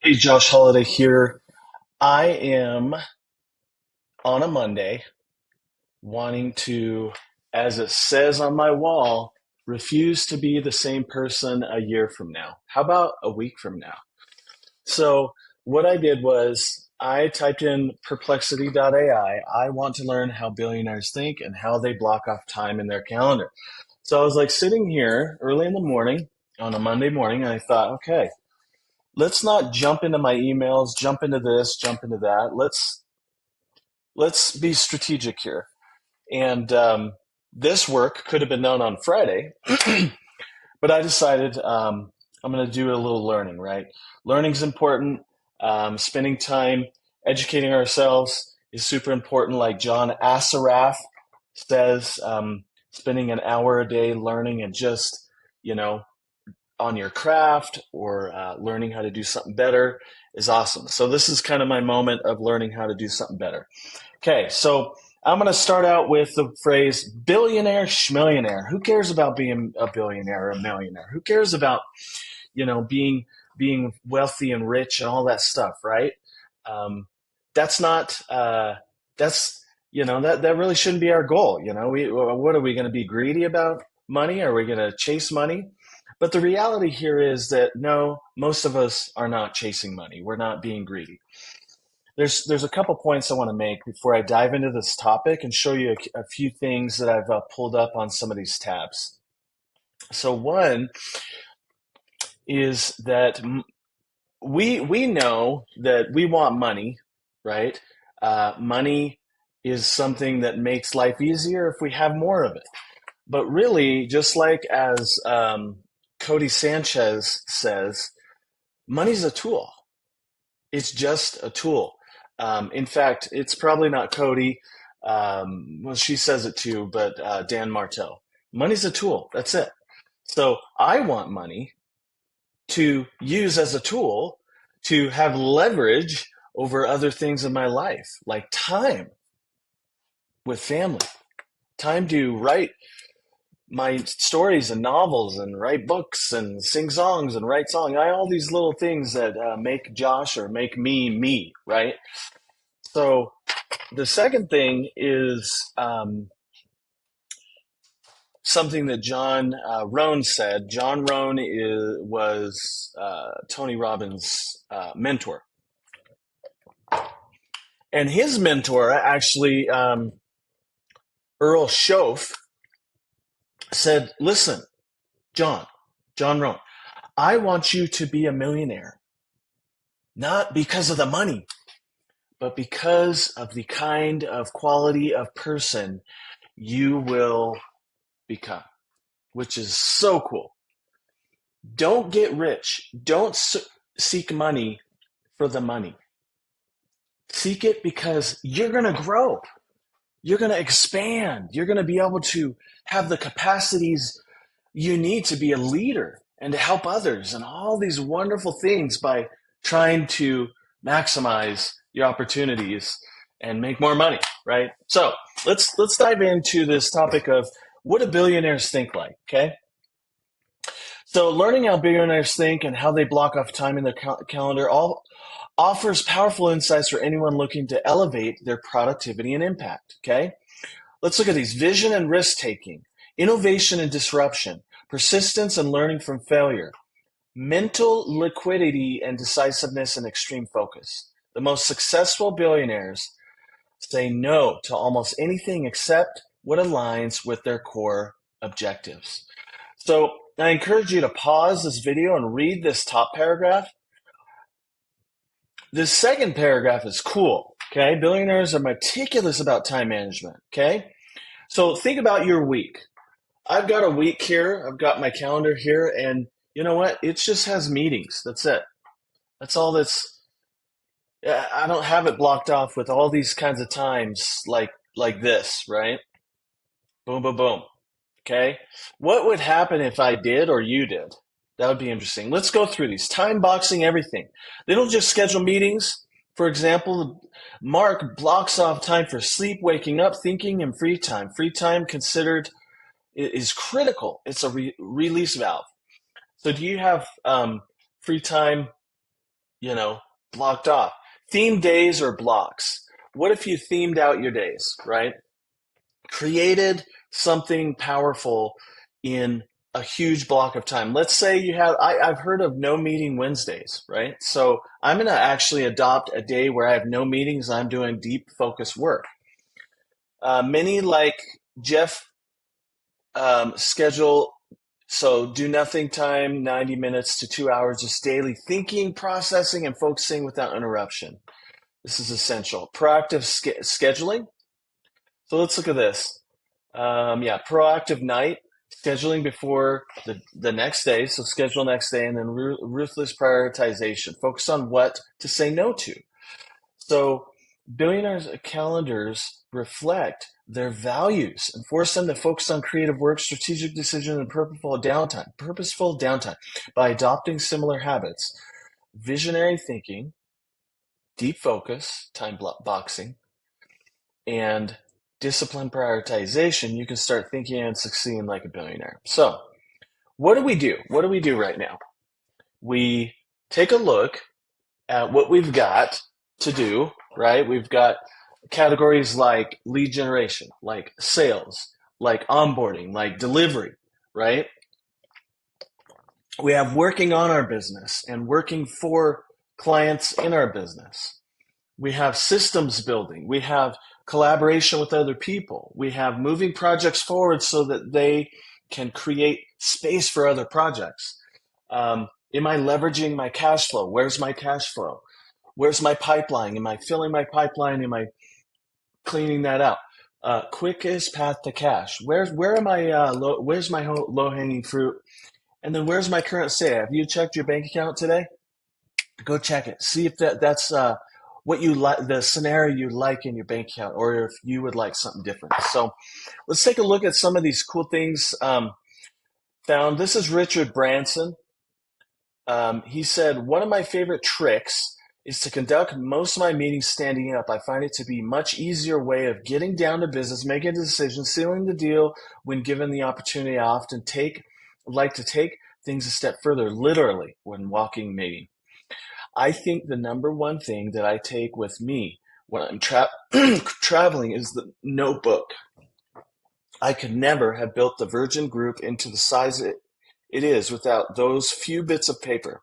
Hey, Josh Holiday here. I am on a Monday wanting to, as it says on my wall, refuse to be the same person a year from now. How about a week from now? So, what I did was I typed in perplexity.ai. I want to learn how billionaires think and how they block off time in their calendar. So, I was like sitting here early in the morning on a Monday morning, and I thought, okay, let's not jump into my emails, jump into this, jump into that. Let's be strategic here. And this work could have been done on Friday, but I decided I'm going to do a little learning. Right, learning's important. Spending time educating ourselves is super important. Like John Assaraf says, spending an hour a day learning and just you know on your craft or learning how to do something better is awesome. So this is kind of my moment of learning how to do something better. Okay, so I'm going to start out with the phrase billionaire schmillionaire. Who cares about being a billionaire or a millionaire? Who cares about, being wealthy and rich and all that stuff, right? Um, that's not that's that really shouldn't be our goal. What are we going to be greedy about money? Are we going to chase money? But the reality here is that no, most of us are not chasing money. We're not being greedy. There's a couple points I want to make before I dive into this topic and show you a few things that I've pulled up on some of these tabs. So one is that we know that we want money, right? Money is something that makes life easier if we have more of it. But really, just like as Cody Sanchez says, money's a tool. It's just a tool. In fact, it's probably not Cody. Well, she says it too, but Dan Martell. Money's a tool. That's it. So I want money to use as a tool to have leverage over other things in my life, like time with family, time to write my stories and novels and write books and sing songs and write songs. All these little things that make Josh or make me, right? So the second thing is something that John Rohn said. John Rohn was Tony Robbins' mentor. And his mentor, actually, Earl Schoaf, said, listen, John Rohn, I want you to be a millionaire, not because of the money, but because of the kind of quality of person you will become, which is so cool. Don't get rich. Don't seek money for the money. Seek it because you're going to grow. You're going to expand. You're going to be able to have the capacities you need to be a leader and to help others and all these wonderful things by trying to maximize your opportunities and make more money, right? So let's dive into this topic of what do billionaires think like, okay? So learning how billionaires think and how they block off time in their calendar all offers powerful insights for anyone looking to elevate their productivity and impact, okay? Let's look at these: vision and risk taking, innovation and disruption, persistence and learning from failure, mental liquidity and decisiveness and extreme focus. The most successful billionaires say no to almost anything except what aligns with their core objectives. So I encourage you to pause this video and read this top paragraph. This second paragraph is cool. Okay. Billionaires are meticulous about time management. Okay. So think about your week. I've got a week here. I've got my calendar here, and you know what? It just has meetings. That's it. That's all I don't have it blocked off with all these kinds of times like this, right? Boom, boom, boom. Okay. What would happen if I did or you did? That would be interesting. Let's go through these. Time boxing everything. They don't just schedule meetings. For example, Mark blocks off time for sleep, waking up, thinking, and free time. Free time considered is critical. It's a release valve. So do you have free time you know, blocked off. Theme days or blocks. What if you themed out your days, right? Created something powerful in a huge block of time. Let's say you have, I've heard of no meeting Wednesdays, right? So I'm going to actually adopt a day where I have no meetings. I'm doing deep focus work. Many like Jeff schedule, so do nothing time, 90 minutes to 2 hours, just daily thinking, processing, and focusing without interruption. This is essential. Proactive scheduling. So let's look at this. Yeah, proactive night, scheduling before the next day. So schedule next day, and then ruthless prioritization. Focus on what to say no to. So billionaires' calendars reflect their values and force them to focus on creative work, strategic decision, and purposeful downtime. Purposeful downtime by adopting similar habits, visionary thinking, deep focus, time boxing, and disciplined prioritization. You can start thinking and succeeding like a billionaire. So, what do we do? What do we do right now? We take a look at what we've got to do, right? We've got categories like lead generation, like sales, like onboarding, like delivery, right? We have working on our business and working for clients in our business. We have systems building. We have collaboration with other people. We have moving projects forward so that they can create space for other projects. Am I leveraging my cash flow? Where's my cash flow? Where's my pipeline? Am I filling my pipeline? Am I cleaning that out? Quickest path to cash. Where am I? Where's my low hanging fruit? And then where's my current state? Have you checked your bank account today? Go check it. See if that's what you like, the scenario you like in your bank account, or if you would like something different. So let's take a look at some of these cool things found. This is Richard Branson. He said, one of my favorite tricks is to conduct most of my meetings standing up. I find it to be a much easier way of getting down to business, making a decision, sealing the deal when given the opportunity. I often like to take things a step further, literally, when walking meeting. I think the number one thing that I take with me when I'm traveling is the notebook. I could never have built the Virgin Group into the size it is without those few bits of paper.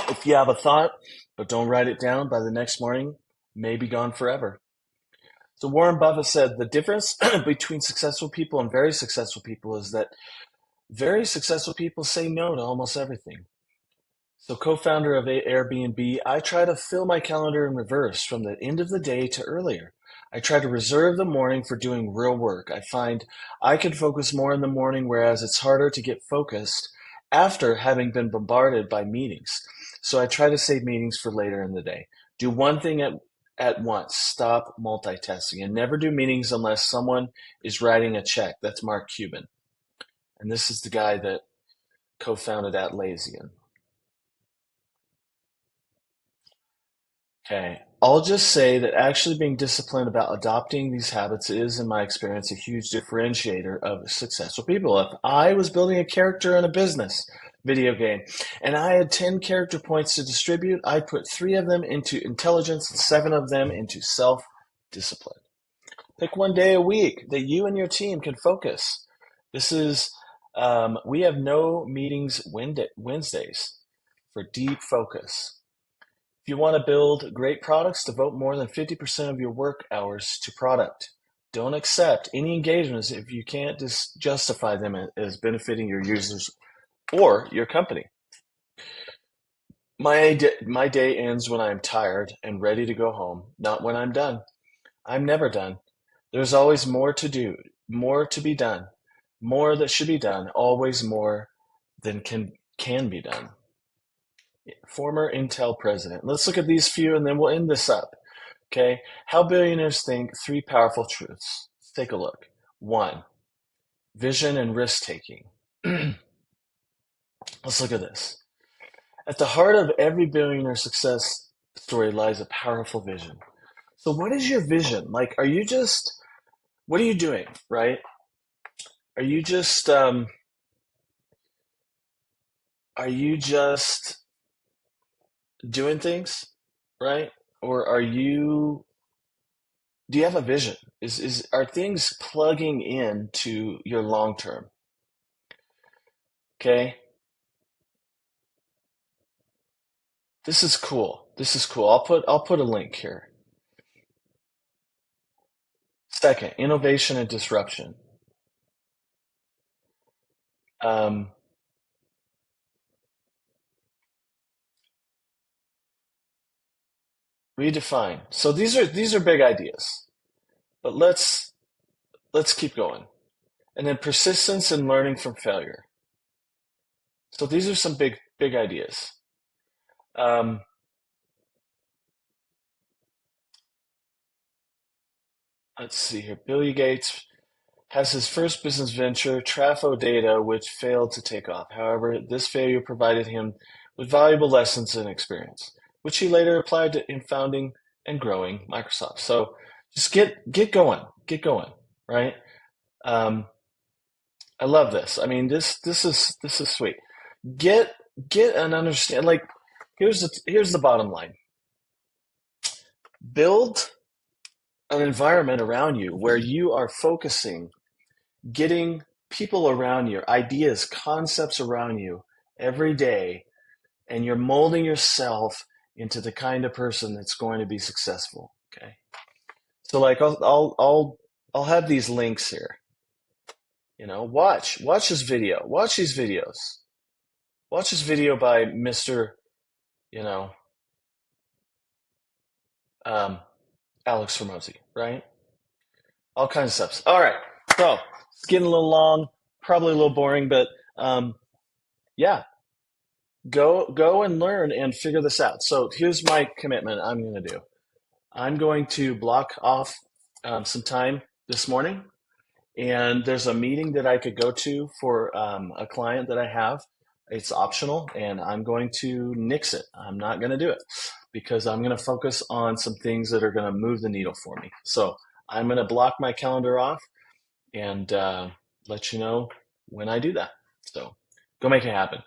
If you have a thought, but don't write it down by the next morning, it may be gone forever. So Warren Buffett said the difference between successful people and very successful people is that very successful people say no to almost everything. So co-founder of Airbnb, I try to fill my calendar in reverse from the end of the day to earlier. I try to reserve the morning for doing real work. I find I can focus more in the morning, whereas it's harder to get focused after having been bombarded by meetings. So I try to save meetings for later in the day. Do one thing at once. Stop multitasking, and never do meetings unless someone is writing a check. That's Mark Cuban. And this is the guy that co-founded Atlassian. Okay. I'll just say that actually being disciplined about adopting these habits is, in my experience, a huge differentiator of successful people. If I was building a character in a business video game and I had 10 character points to distribute, I'd put 3 of them into intelligence and 7 of them into self-discipline. Pick one day a week that you and your team can focus. This is, we have no meetings Wednesdays for deep focus. If you want to build great products, devote more than 50% of your work hours to product. Don't accept any engagements if you can't justify them as benefiting your users or your company. My day ends when I'm tired and ready to go home, not when I'm done. I'm never done. There's always more to do, more to be done, more that should be done, always more than can be done. Former Intel president. Let's look at these few and then we'll end this up. Okay. How billionaires think, 3 powerful truths. Let's take a look. 1, vision and risk taking. Let's look at this. At the heart of every billionaire success story lies a powerful vision. So what is your vision? Like, what are you doing, right? Are you just doing things, right? Or do you have a vision? Are things plugging into your long term? Okay. This is cool. This is cool. I'll put a link here. Second, innovation and disruption. Um, redefine. So these are big ideas, but let's keep going. And then persistence and learning from failure. So these are some big ideas. Um, let's see here. Bill Gates has his first business venture, Trafo Data, which failed to take off. However, this failure provided him with valuable lessons and experience, which he later applied in founding and growing Microsoft. So just get going, right? Um, I love this. I mean, this is sweet. Get get an understand. Like, here's the bottom line. Build an environment around you where you are focusing, getting people around you, ideas, concepts around you every day, and you're molding yourself into the kind of person that's going to be successful. Okay. So like I'll have these links here. Watch this video. Watch these videos. Watch this video by Mr. You know, um, Alex Ramosi, right? All kinds of stuff. All right. So it's getting a little long, probably a little boring, but yeah, go and learn and figure this out. So here's my commitment I'm going to do. I'm going to block off some time this morning, and there's a meeting that I could go to for a client that I have. It's optional, and I'm going to nix it. I'm not going to do it because I'm going to focus on some things that are going to move the needle for me. So I'm going to block my calendar off and let you know when I do that. So go make it happen.